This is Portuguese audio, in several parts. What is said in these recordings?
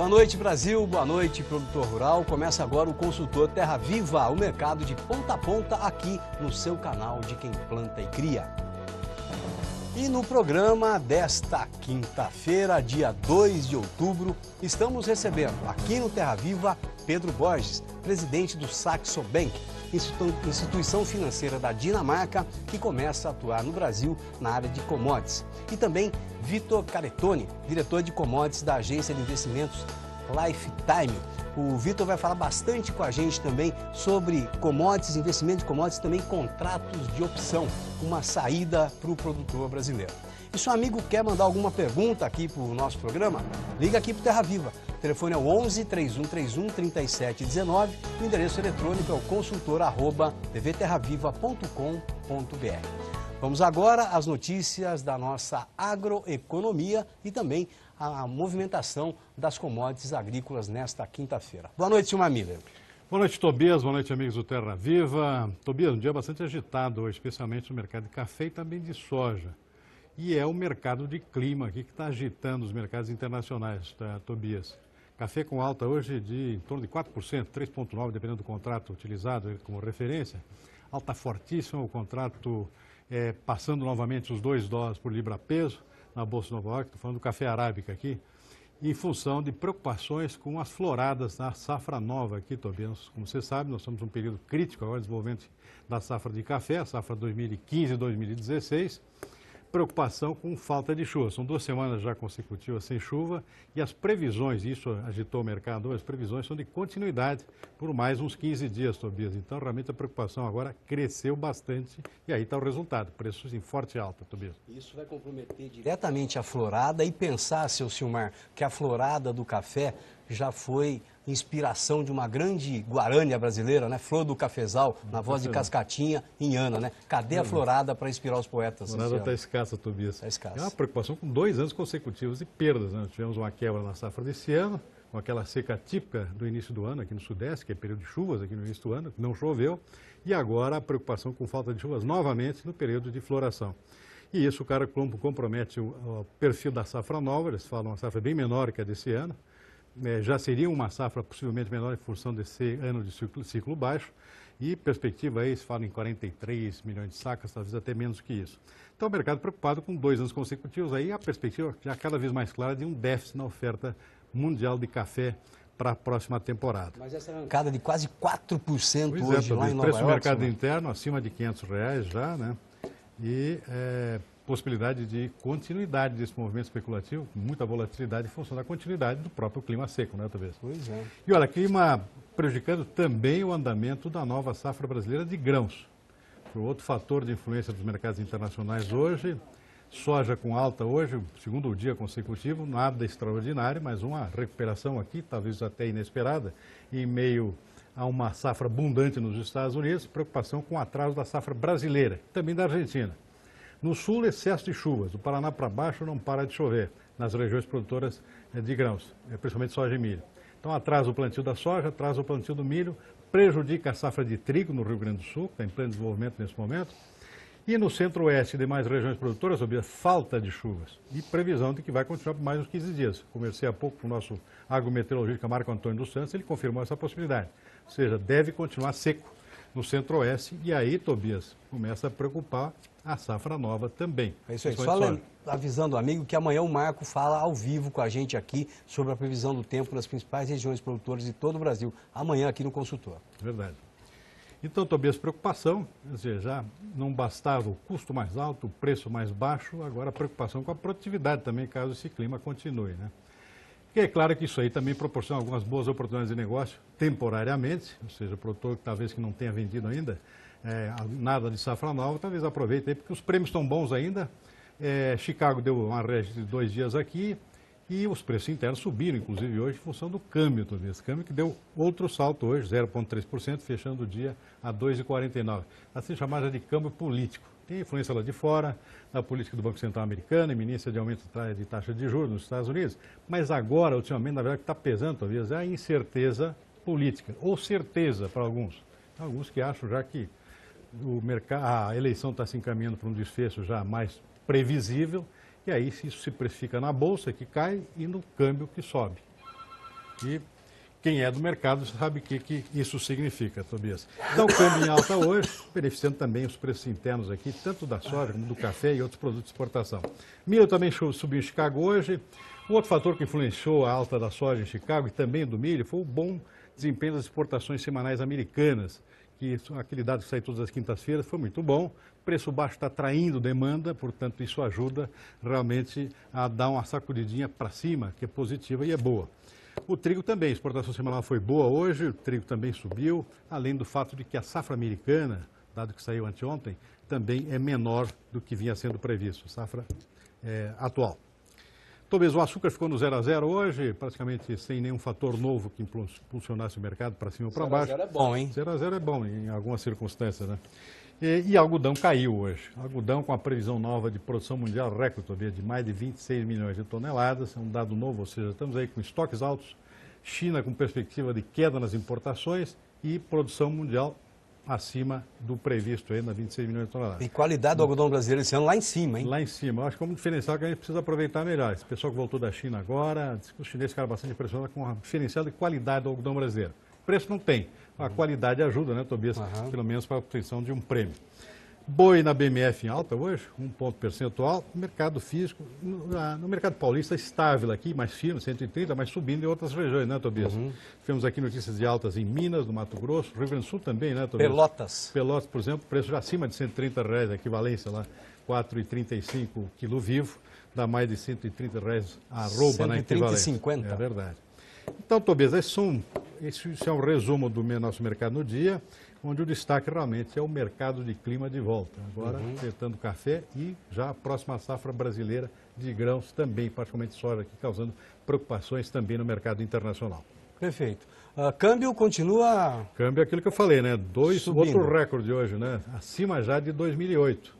Boa noite, Brasil. Boa noite, produtor rural. Começa agora o Consultor Terra Viva, o mercado de ponta a ponta aqui no seu canal de quem planta e cria. E no programa desta quinta-feira, dia 2 de outubro, estamos recebendo aqui no Terra Viva Pedro Borges, presidente do Saxo Bank, instituição financeira da Dinamarca que começa a atuar no Brasil na área de commodities. E também Vitor Caretoni, diretor de commodities da agência de investimentos Lifetime. O Vitor vai falar bastante com a gente também sobre commodities, investimento de commodities, também contratos de opção, uma saída para o produtor brasileiro. E se o amigo quer mandar alguma pergunta aqui para o nosso programa, liga aqui para o Terra Viva. O telefone é o 11 3131 3719, o endereço eletrônico é o consultor@tvterraviva.com.br. Vamos agora às notícias da nossa agroeconomia e também a movimentação das commodities agrícolas nesta quinta-feira. Boa noite, Silmar Miller. Boa noite, Tobias. Boa noite, amigos do Terra Viva. Tobias, um dia bastante agitado hoje, especialmente no mercado de café e também de soja. E é o mercado de clima aqui que está agitando os mercados internacionais, tá, Tobias? Café com alta hoje de em torno de 4%, 3,9%, dependendo do contrato utilizado como referência. Alta fortíssima, o contrato passando novamente os $2 por libra-peso na Bolsa de Nova York. Estou falando do café arábica aqui, em função de preocupações com as floradas da safra nova aqui, Tobias. Como você sabe, nós estamos num período crítico agora de desenvolvimento da safra de café, a safra 2015 e 2016. Preocupação com falta de chuva. São 2 semanas já consecutivas sem chuva e as previsões, isso agitou o mercado, as previsões são de continuidade por mais uns 15 dias, Tobias. Então, realmente a preocupação agora cresceu bastante e aí está o resultado, preços em forte alta, Tobias. Isso vai comprometer diretamente a florada e pensar, seu Silmar, que a florada do café já foi inspiração de uma grande guarânia brasileira, né? Flor do Cafezal, na voz de Cascatinha, em Ana, né? Cadê a florada para inspirar os poetas? A florada está escassa, Tobias. Está escassa. É uma preocupação com 2 anos consecutivos de perdas, né? Nós tivemos uma quebra na safra desse ano, com aquela seca típica do início do ano aqui no Sudeste, que é período de chuvas aqui no início do ano, que não choveu, e agora a preocupação com falta de chuvas novamente no período de floração. E isso, cara, compromete o perfil da safra nova. Eles falam uma safra bem menor que a desse ano. Já seria uma safra possivelmente menor em função desse ano de ciclo baixo, e perspectiva aí, se fala em 43 milhões de sacas, talvez até menos que isso. Então o mercado preocupado com 2 anos consecutivos, aí a perspectiva já cada vez mais clara de um déficit na oferta mundial de café para a próxima temporada. Mas essa arrancada de quase 4% pois hoje lá em Nova York. Preço do mercado interno acima de R$500 já, né? E possibilidade de continuidade desse movimento especulativo, com muita volatilidade em função da continuidade do próprio clima seco, né, talvez? Pois é. E olha, clima prejudicando também o andamento da nova safra brasileira de grãos. Foi outro fator de influência dos mercados internacionais hoje. Soja com alta hoje, segundo dia consecutivo, nada extraordinário, mas uma recuperação aqui, talvez até inesperada, em meio a uma safra abundante nos Estados Unidos, preocupação com o atraso da safra brasileira, também da Argentina. No sul, excesso de chuvas. Do Paraná para baixo não para de chover nas regiões produtoras de grãos, principalmente soja e milho. Então, atrasa o plantio da soja, atrasa o plantio do milho, prejudica a safra de trigo no Rio Grande do Sul, que está em pleno desenvolvimento nesse momento. E no centro-oeste e demais regiões produtoras, sob a falta de chuvas e previsão de que vai continuar por mais uns 15 dias. Conversei há pouco com o nosso agrometeorologista Marco Antônio dos Santos, ele confirmou essa possibilidade. Ou seja, deve continuar seco no centro-oeste e aí, Tobias, começa a preocupar a safra nova também. É isso aí. Só avisando o amigo que amanhã o Marco fala ao vivo com a gente aqui sobre a previsão do tempo das principais regiões produtoras de todo o Brasil. Amanhã aqui no Consultor. Verdade. Então, Tobias, preocupação, quer dizer, já não bastava o custo mais alto, o preço mais baixo, agora a preocupação com a produtividade também, caso esse clima continue, né? E é claro que isso aí também proporciona algumas boas oportunidades de negócio temporariamente, ou seja, o produtor talvez que não tenha vendido ainda nada de safra nova, talvez aproveite aí, porque os prêmios estão bons ainda. Chicago deu uma régua de 2 dias aqui e os preços internos subiram, inclusive hoje, em função do câmbio, Tobias. Câmbio que deu outro salto hoje, 0,3%, fechando o dia a 2,49%. Assim chamada de câmbio político. Tem influência lá de fora, na política do Banco Central americano, iminência de aumento de taxa de juros nos Estados Unidos, mas agora, ultimamente, na verdade, o que está pesando, talvez, é a incerteza política, ou certeza para alguns. Alguns que acham já que a eleição está se encaminhando para um desfecho já mais previsível, e aí isso se precifica na Bolsa, que cai, e no câmbio, que sobe. E quem é do mercado sabe o que isso significa, Tobias. Então, câmbio em alta hoje, beneficiando também os preços internos aqui, tanto da soja como do café e outros produtos de exportação. Milho também subiu em Chicago hoje. Um outro fator que influenciou a alta da soja em Chicago e também do milho foi o bom desempenho das exportações semanais americanas, que aquele dado que sai todas as quintas-feiras foi muito bom. O preço baixo está atraindo demanda, portanto isso ajuda realmente a dar uma sacudidinha para cima, que é positiva e é boa. O trigo também, a exportação semanal foi boa hoje, o trigo também subiu, além do fato de que a safra americana, dado que saiu anteontem, também é menor do que vinha sendo previsto, safra atual. Talvez o açúcar ficou no 0 a 0 hoje, praticamente sem nenhum fator novo que impulsionasse o mercado para cima ou para baixo. 0 a 0 é bom, hein? 0 a 0 é bom em algumas circunstâncias, né? E algodão caiu hoje. Algodão com a previsão nova de produção mundial recorde de mais de 26 milhões de toneladas, é um dado novo, ou seja, estamos aí com estoques altos, China com perspectiva de queda nas importações e produção mundial acima do previsto ainda, 26 milhões de toneladas. E qualidade do algodão brasileiro esse ano lá em cima, hein? Lá em cima. Eu acho que é um diferencial que a gente precisa aproveitar melhor. Esse pessoal que voltou da China agora, diz que os chineses ficaram bastante impressionados com o diferencial de qualidade do algodão brasileiro. Preço não tem. A qualidade ajuda, né, Tobias? Pelo menos para a obtenção de um prêmio. Boi na BMF em alta hoje, 1 ponto percentual. Mercado físico, no mercado paulista estável aqui, mais firme, 130, mas subindo em outras regiões, né, Tobias? Tivemos aqui notícias de altas em Minas, no Mato Grosso, Rio Grande do Sul também, né, Tobias? Pelotas. Pelotas, por exemplo, preço já acima de R$130, a equivalência lá, R$4,35 quilo vivo, dá mais de R$130 a arroba na equivalência. 130,50. É verdade. Então, Tobias, esse é um resumo do nosso mercado no dia, onde o destaque realmente é o mercado de clima de volta. Agora, afetando café e já a próxima safra brasileira de grãos também, particularmente soja, aqui, causando preocupações também no mercado internacional. Perfeito. Câmbio continua... Câmbio é aquilo que eu falei, né? Subindo. Outro recorde hoje, né? Acima já de 2008.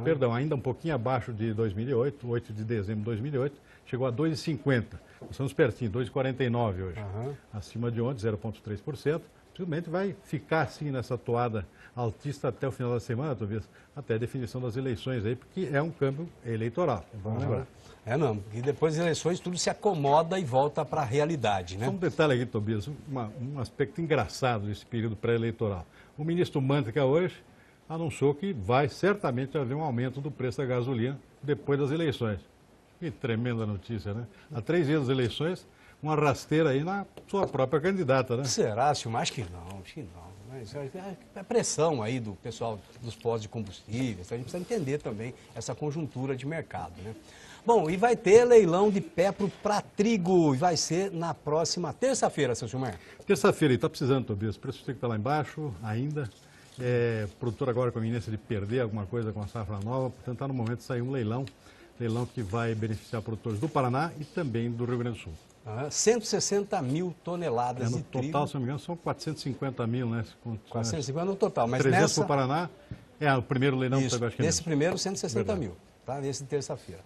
Perdão, ainda um pouquinho abaixo de 2008, 8 de dezembro de 2008, chegou a 2,50. Estamos pertinho, 2,49 hoje. Acima de ontem, 0,3%. Possivelmente vai ficar assim nessa toada altista até o final da semana, talvez, até a definição das eleições aí, porque é um câmbio eleitoral, vamos lembrar. Não, porque depois das eleições tudo se acomoda e volta para a realidade, né? Só um detalhe aqui, Tobias, um aspecto engraçado desse período pré-eleitoral. O ministro Manteiga hoje anunciou que vai certamente haver um aumento do preço da gasolina depois das eleições. Que tremenda notícia, né? Há 3 dias das eleições, uma rasteira aí na sua própria candidata, né? Será, Silmar? Acho que não. Mas é pressão aí do pessoal dos postos de combustíveis. A gente precisa entender também essa conjuntura de mercado, né? Bom, e vai ter leilão de Pepro para trigo. E vai ser na próxima terça-feira, seu Silmar. Terça-feira, e está precisando, Tobias. O preço do trigo está lá embaixo ainda. Produtor agora com a iminência de perder alguma coisa com a safra nova. Portanto, está no momento de sair um leilão que vai beneficiar produtores do Paraná e também do Rio Grande do Sul. 160 mil toneladas no de total, trigo. se não me engano, são 450 mil, né? 450 no total, mas 300 nessa... para o Paraná, o primeiro leilão Isso, também, acho que nesse primeiro 160 mil, tá? Nesse terça-feira.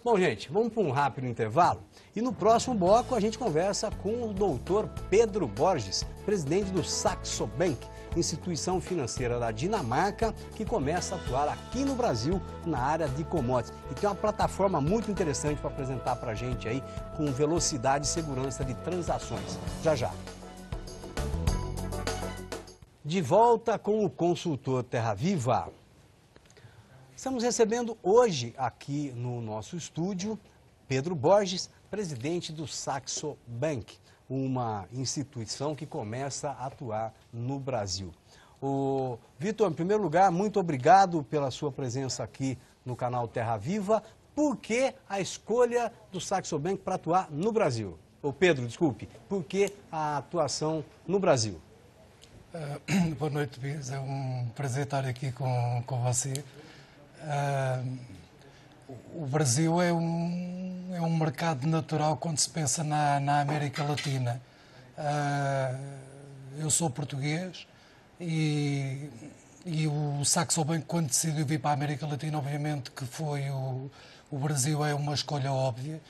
Bom, gente, vamos para um rápido intervalo e no próximo bloco a gente conversa com o doutor Pedro Borges, presidente do Saxo Bank, instituição financeira da Dinamarca, que começa a atuar aqui no Brasil na área de commodities. E tem uma plataforma muito interessante para apresentar para a gente aí, com velocidade e segurança de transações. Já, já. De volta com o consultor Terra Viva. Estamos recebendo hoje aqui no nosso estúdio Pedro Borges, presidente do Saxo Bank, uma instituição que começa a atuar no Brasil. Vitor, em primeiro lugar, muito obrigado pela sua presença aqui no canal Terra Viva. Por que a escolha do Saxo Bank para atuar no Brasil? Pedro, desculpe, por que a atuação no Brasil? Boa noite, Tobias. É um prazer estar aqui com você. O Brasil é um mercado natural quando se pensa na América Latina. Eu sou português e o Saxo Bank, quando decidiu vir para a América Latina, obviamente que foi o Brasil é uma escolha óbvia.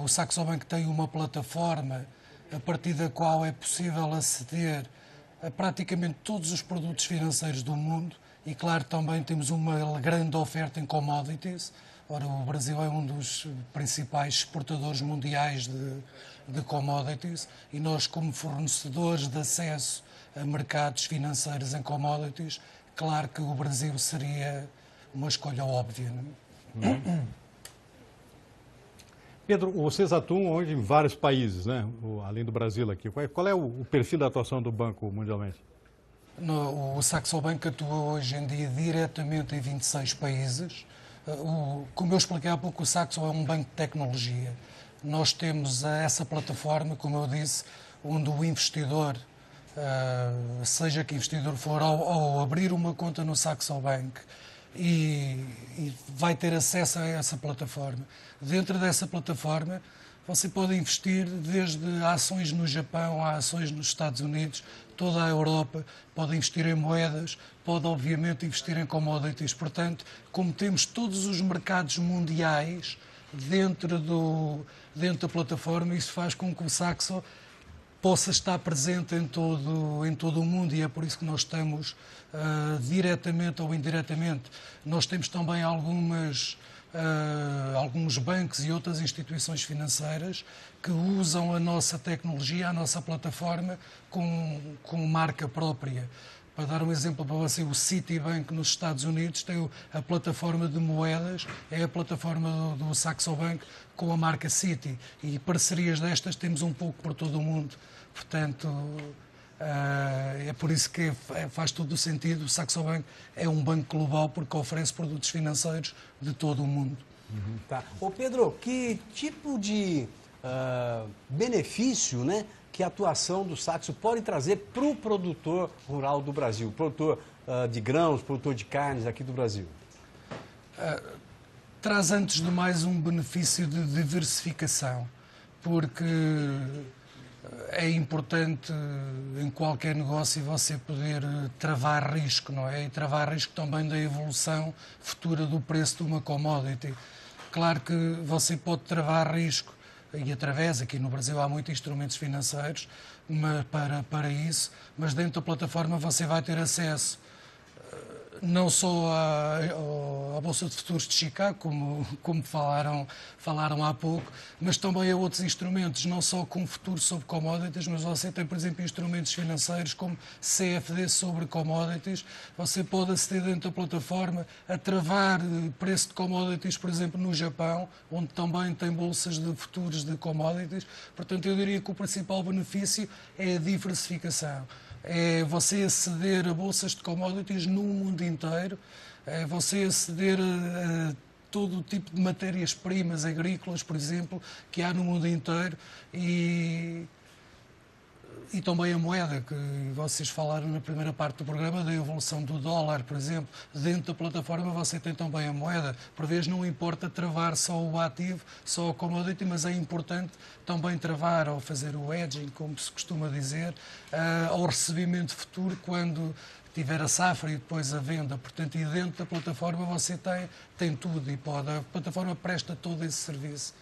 O Saxo Bank tem uma plataforma a partir da qual é possível aceder a praticamente todos os produtos financeiros do mundo e, claro, também temos uma grande oferta em commodities, Ora, o Brasil é um dos principais exportadores mundiais de commodities e nós, como fornecedores de acesso a mercados financeiros em commodities, claro que o Brasil seria uma escolha óbvia. Não é? Pedro, vocês atuam hoje em vários países, né? Além do Brasil aqui. Qual é o perfil da atuação do banco mundialmente? O Saxo Bank atua hoje em dia diretamente em 26 países. Como eu expliquei há pouco, o Saxo é um banco de tecnologia. Nós temos essa plataforma, como eu disse, onde o investidor, seja que investidor for, ao abrir uma conta no Saxo Bank, e vai ter acesso a essa plataforma. Dentro dessa plataforma, você pode investir desde ações no Japão a ações nos Estados Unidos, toda a Europa, pode investir em moedas, pode obviamente investir em commodities. Portanto, como temos todos os mercados mundiais dentro da plataforma, isso faz com que o Saxo possa estar presente em todo o mundo e é por isso que nós estamos diretamente ou indiretamente. Nós temos também alguns bancos e outras instituições financeiras que usam a nossa tecnologia, a nossa plataforma com marca própria. Para dar um exemplo para você, o Citibank nos Estados Unidos tem a plataforma de moedas, é a plataforma do Saxo Bank com a marca Citi. E parcerias destas temos um pouco por todo o mundo. Portanto, é por isso que faz todo o sentido. O Saxo Bank é um banco global porque oferece produtos financeiros de todo o mundo. Tá. Ô Pedro, que tipo de benefício, né, que a atuação do Saxo pode trazer para o produtor rural do Brasil, produtor de grãos, produtor de carnes aqui do Brasil? Traz, antes de mais, um benefício de diversificação, porque é importante em qualquer negócio você poder travar risco, não é? E travar risco também da evolução futura do preço de uma commodity. Claro que você pode travar risco, e através, aqui no Brasil há muitos instrumentos financeiros para isso, mas dentro da plataforma você vai ter acesso não só à Bolsa de Futuros de Chicago, como falaram há pouco, mas também a outros instrumentos, não só com futuros sobre commodities, mas você tem, por exemplo, instrumentos financeiros como CFD sobre commodities. Você pode aceder dentro da plataforma a travar preço de commodities, por exemplo, no Japão, onde também tem bolsas de futuros de commodities. Portanto, eu diria que o principal benefício é a diversificação. É você aceder a bolsas de commodities no mundo inteiro, é você aceder a todo o tipo de matérias-primas agrícolas, por exemplo, que há no mundo inteiro e também a moeda, que vocês falaram na primeira parte do programa da evolução do dólar, por exemplo. Dentro da plataforma você tem também a moeda. Por vezes não importa travar só o ativo, só a commodity, mas é importante também travar ou fazer o hedging, como se costuma dizer, ao recebimento futuro quando tiver a safra e depois a venda. Portanto, e dentro da plataforma você tem tudo e a plataforma presta todo esse serviço.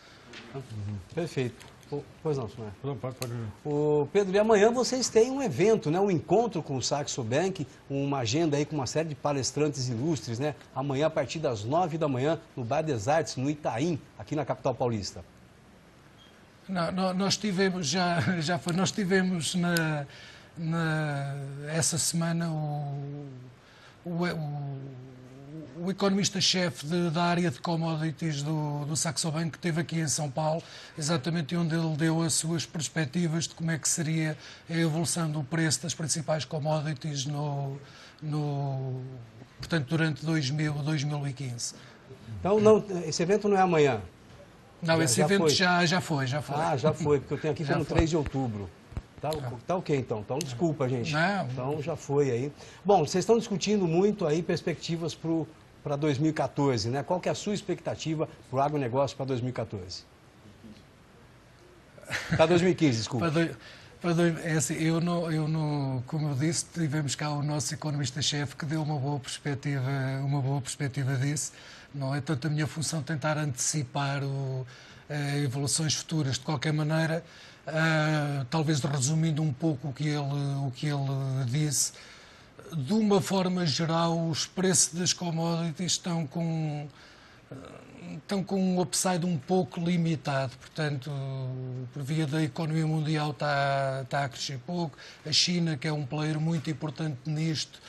Perfeito. Pois não, senhor. Pode. O Pedro, e amanhã vocês têm um evento, né? Um encontro com o Saxo Bank, uma agenda aí com uma série de palestrantes ilustres, né? Amanhã, a partir das 9 da manhã, no Bar des Artes, no Itaim, aqui na capital paulista. Não, nós tivemos, nós tivemos essa semana o economista-chefe da área de commodities do Saxo Bank, que esteve aqui em São Paulo, exatamente onde ele deu as suas perspectivas de como é que seria a evolução do preço das principais commodities portanto, durante 2015. Então, não, esse evento não é amanhã? Não, esse evento já foi. Ah, já foi, porque eu tenho aqui como 3 de outubro. Tá ok, então. Então, desculpa, gente. Não. Então, já foi aí. Bom, vocês estão discutindo muito aí perspectivas para 2014, né? Qual que é a sua expectativa para o agronegócio para 2014? Para 2015, desculpa. Assim, como eu disse, tivemos cá o nosso economista-chefe que deu uma boa perspectiva disso. Não é tanto a minha função tentar antecipar evoluções futuras. De qualquer maneira, talvez resumindo um pouco o que ele disse, de uma forma geral, os preços das commodities estão estão com um upside um pouco limitado, portanto, por via da economia mundial está a crescer pouco. A China, que é um player muito importante nisto,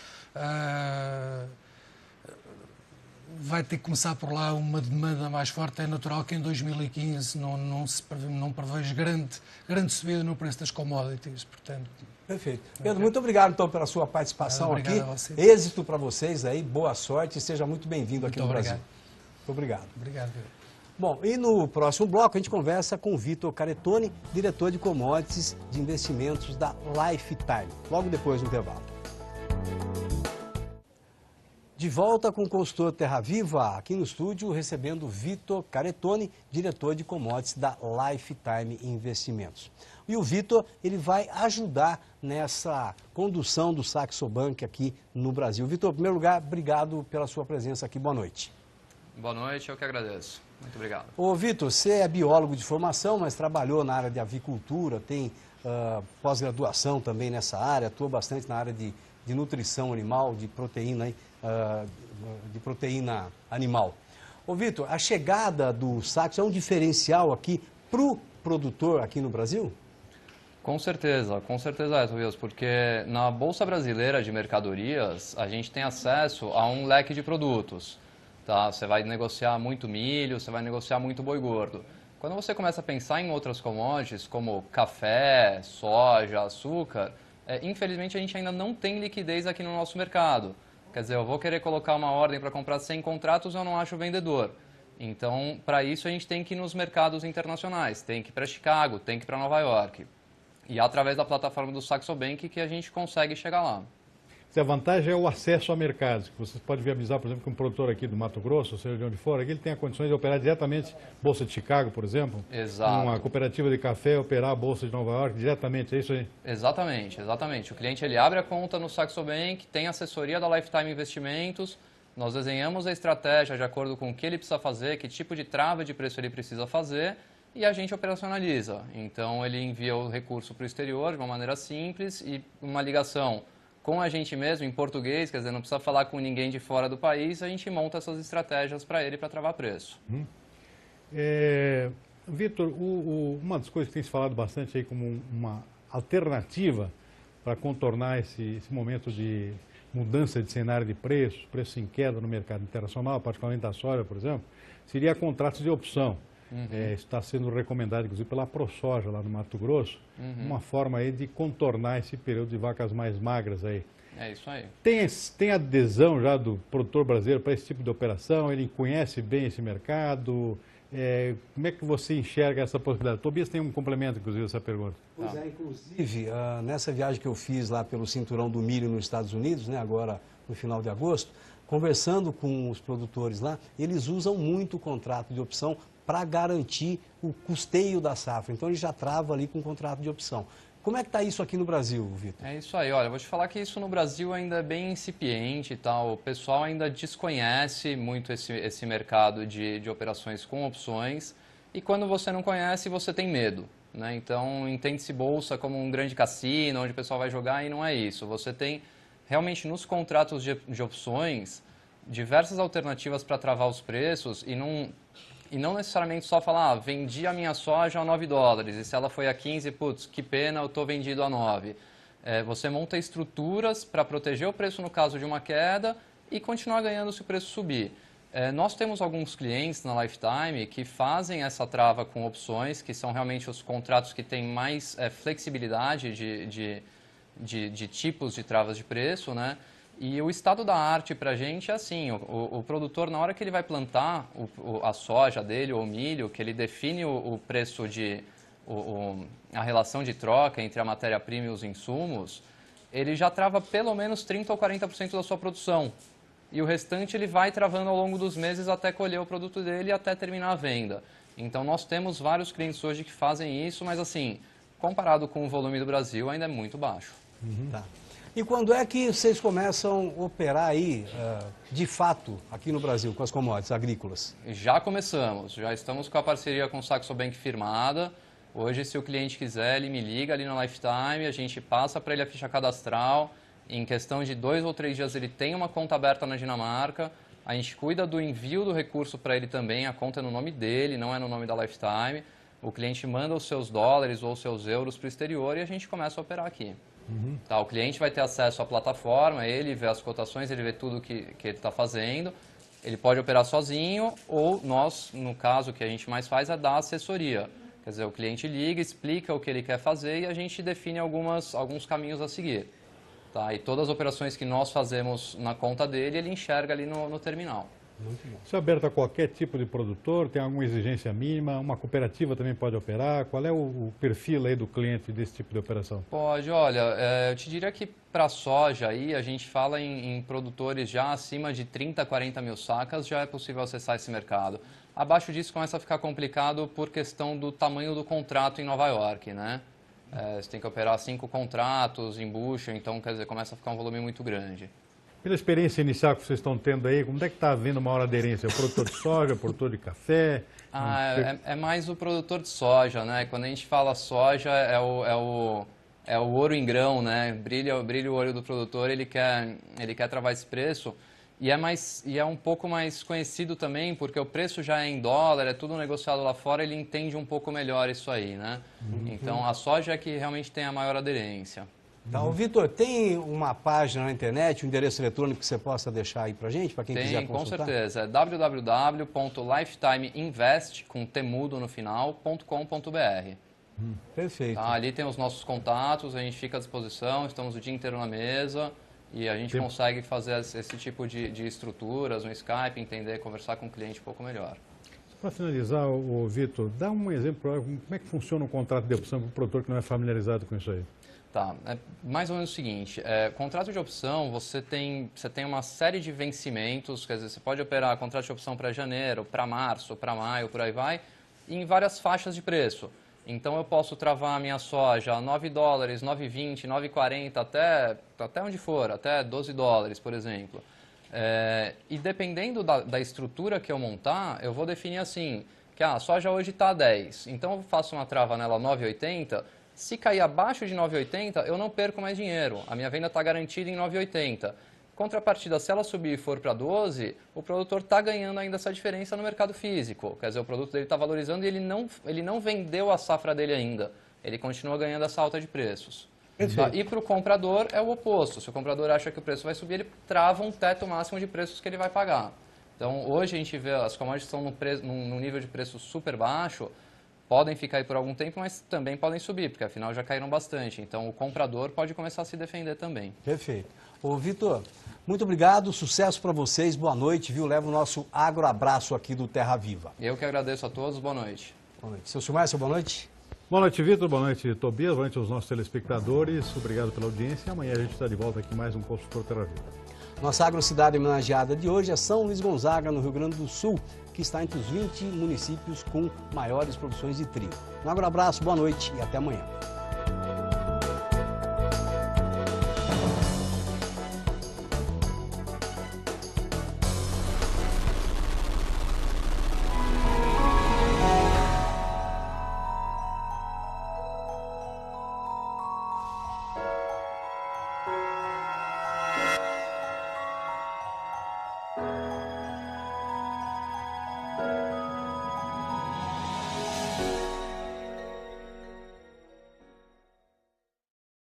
vai ter que começar por lá uma demanda mais forte. É natural que em 2015 não prevejo grande subida no preço das commodities, portanto... Perfeito. Pedro, muito obrigado, então, pela sua participação aqui. Êxito para vocês aí, boa sorte e seja muito bem-vindo aqui no Brasil. Muito obrigado. Obrigado, Pedro. Bom, e no próximo bloco a gente conversa com o Vitor Caretoni, diretor de commodities de investimentos da Lifetime, logo depois do intervalo. De volta com o consultor Terra Viva, aqui no estúdio, recebendo o Vitor Caretoni, diretor de commodities da Lifetime Investimentos. E o Vitor, ele vai ajudar nessa condução do Saxo Bank aqui no Brasil. Vitor, em primeiro lugar, obrigado pela sua presença aqui. Boa noite. Boa noite, eu que agradeço. Muito obrigado. Ô Vitor, você é biólogo de formação, mas trabalhou na área de avicultura, tem pós-graduação também nessa área, atua bastante na área de nutrição animal, de proteína animal. Ô Vitor, a chegada do Saxo é um diferencial aqui para o produtor aqui no Brasil? Com certeza é, Wilson, porque na Bolsa Brasileira de Mercadorias a gente tem acesso a um leque de produtos. Tá? Você vai negociar muito milho, você vai negociar muito boi gordo. Quando você começa a pensar em outras commodities, como café, soja, açúcar, infelizmente a gente ainda não tem liquidez aqui no nosso mercado. Quer dizer, eu vou querer colocar uma ordem para comprar 100 contratos, eu não acho vendedor. Então, para isso a gente tem que ir nos mercados internacionais, tem que ir para Chicago, tem que ir para Nova York. E é através da plataforma do Saxo Bank que a gente consegue chegar lá. A vantagem é o acesso a mercados, que você pode viabilizar, por exemplo, que um produtor aqui do Mato Grosso, ou seja, de onde for, aqui ele tem a condições de operar diretamente Bolsa de Chicago, por exemplo. Exato. Uma cooperativa de café operar a Bolsa de Nova York diretamente, é isso aí? Exatamente. O cliente ele abre a conta no Saxo Bank, tem assessoria da Lifetime Investimentos, nós desenhamos a estratégia de acordo com o que ele precisa fazer, que tipo de trava de preço ele precisa fazer, e a gente operacionaliza. Então, ele envia o recurso para o exterior de uma maneira simples e uma ligação com a gente mesmo, em português, quer dizer, não precisa falar com ninguém de fora do país, a gente monta essas estratégias para ele para travar preço. Vitor, uma das coisas que tem se falado bastante aí como uma alternativa para contornar esse momento de mudança de cenário de preços em queda no mercado internacional, particularmente da soja, por exemplo, seria contratos de opção. Está sendo recomendado, inclusive, pela ProSoja, lá no Mato Grosso, uma forma aí de contornar esse período de vacas mais magras aí. É isso aí. Tem adesão já do produtor brasileiro para esse tipo de operação? Ele conhece bem esse mercado? Como é que você enxerga essa possibilidade? Tobias tem um complemento, inclusive, essa pergunta. Pois é, inclusive, nessa viagem que eu fiz lá pelo cinturão do milho nos Estados Unidos, né, agora no final de agosto, conversando com os produtores lá, eles usam muito o contrato de opção para garantir o custeio da safra. Então, ele já trava ali com o contrato de opção. Como é que está isso aqui no Brasil, Vitor? É isso aí. Olha, eu vou te falar que isso no Brasil ainda é bem incipiente e tal. O pessoal ainda desconhece muito esse mercado de operações com opções. E quando você não conhece, você tem medo, né? Então, entende-se bolsa como um grande cassino, onde o pessoal vai jogar, e não é isso. Você tem, realmente, nos contratos de opções, diversas alternativas para travar os preços e não necessariamente só falar, vendi a minha soja a $9, e se ela foi a 15, putz, que pena, eu estou vendido a 9. Você monta estruturas para proteger o preço no caso de uma queda e continuar ganhando se o preço subir. Nós temos alguns clientes na Lifetime que fazem essa trava com opções, que são realmente os contratos que têm mais flexibilidade de tipos de travas de preço, né? E o estado da arte para a gente é assim, o produtor, na hora que ele vai plantar a soja dele ou o milho, que ele define o preço a relação de troca entre a matéria-prima e os insumos, ele já trava pelo menos 30% ou 40% da sua produção. E o restante ele vai travando ao longo dos meses até colher o produto dele e até terminar a venda. Então, nós temos vários clientes hoje que fazem isso, mas assim, comparado com o volume do Brasil, ainda é muito baixo. Tá. E quando é que vocês começam a operar aí, de fato, aqui no Brasil, com as commodities agrícolas? Já começamos, já estamos com a parceria com o Saxo Bank firmada. Hoje, se o cliente quiser, ele me liga ali na Lifetime, a gente passa para ele a ficha cadastral. Em questão de 2 ou 3 dias, ele tem uma conta aberta na Dinamarca. a gente cuida do envio do recurso para ele também, a conta é no nome dele, não é no nome da Lifetime. O cliente manda os seus dólares ou os seus euros para o exterior e a gente começa a operar aqui. Tá, o cliente vai ter acesso à plataforma, ele vê as cotações, ele vê tudo que ele está fazendo. Ele pode operar sozinho ou nós, no caso, o que a gente mais faz é dar assessoria. Quer dizer, o cliente liga, explica o que ele quer fazer e a gente define alguns caminhos a seguir. Tá? E todas as operações que nós fazemos na conta dele, ele enxerga ali no terminal. Muito bom. Isso é aberto a qualquer tipo de produtor? Tem alguma exigência mínima? Uma cooperativa também pode operar? Qual é o perfil aí do cliente desse tipo de operação? Pode, olha, eu te diria que para soja aí a gente fala em produtores já acima de 30, 40 mil sacas, já é possível acessar esse mercado. Abaixo disso começa a ficar complicado por questão do tamanho do contrato em Nova York, né? Você tem que operar 5 contratos em bushel, então quer dizer, começa a ficar um volume muito grande. Pela experiência inicial que vocês estão tendo aí, como é que está havendo maior aderência? O produtor de soja, o produtor de café? É mais o produtor de soja, né? Quando a gente fala soja, é o ouro em grão, né? Brilha o olho do produtor, ele quer travar esse preço. E é um pouco mais conhecido também, porque o preço já é em dólar, é tudo negociado lá fora, ele entende um pouco melhor isso aí, né? Então, a soja é que realmente tem a maior aderência. Tá, Vitor, tem uma página na internet, um endereço eletrônico que você possa deixar aí pra gente, para quem quiser consultar? Com certeza, é www.lifetimeinvest, com temudo no final, .com.br. Perfeito. Tá, ali tem os nossos contatos, a gente fica à disposição, estamos o dia inteiro na mesa e a gente consegue fazer esse tipo de estruturas no Skype, entender, conversar com o cliente um pouco melhor. Para finalizar, Vitor, dá um exemplo, como é que funciona um contrato de opção para o produtor que não é familiarizado com isso aí? Tá, é mais ou menos o seguinte, contrato de opção, você tem uma série de vencimentos, quer dizer, você pode operar contrato de opção para janeiro, para março, para maio, por aí vai, em várias faixas de preço. Então eu posso travar a minha soja a 9 dólares, 9,20, 9,40, até onde for, até 12 dólares, por exemplo. E dependendo da estrutura que eu montar, eu vou definir assim, que a soja hoje está a 10, então eu faço uma trava nela a 9,80, se cair abaixo de 9,80, eu não perco mais dinheiro. A minha venda está garantida em 9,80. Contrapartida, se ela subir e for para 12, o produtor está ganhando ainda essa diferença no mercado físico. Quer dizer, o produto dele está valorizando e ele não vendeu a safra dele ainda. Ele continua ganhando essa alta de preços. Tá? E para o comprador é o oposto. Se o comprador acha que o preço vai subir, ele trava um teto máximo de preços que ele vai pagar. Então, hoje a gente vê as commodities estão num nível de preço super baixo, podem ficar aí por algum tempo, mas também podem subir, porque afinal já caíram bastante. Então o comprador pode começar a se defender também. Perfeito. Ô Vitor, muito obrigado, sucesso para vocês, boa noite, viu? Leva o nosso agroabraço aqui do Terra Viva. Eu que agradeço a todos, boa noite. Boa noite. Seu Silmar, boa noite. Boa noite, Vitor, boa noite, Tobias, boa noite aos nossos telespectadores, obrigado pela audiência. Amanhã a gente está de volta aqui mais um Consultor Terra Viva. Nossa agrocidade homenageada de hoje é São Luís Gonzaga, no Rio Grande do Sul, que está entre os 20 municípios com maiores produções de trigo. Um abraço, boa noite e até amanhã.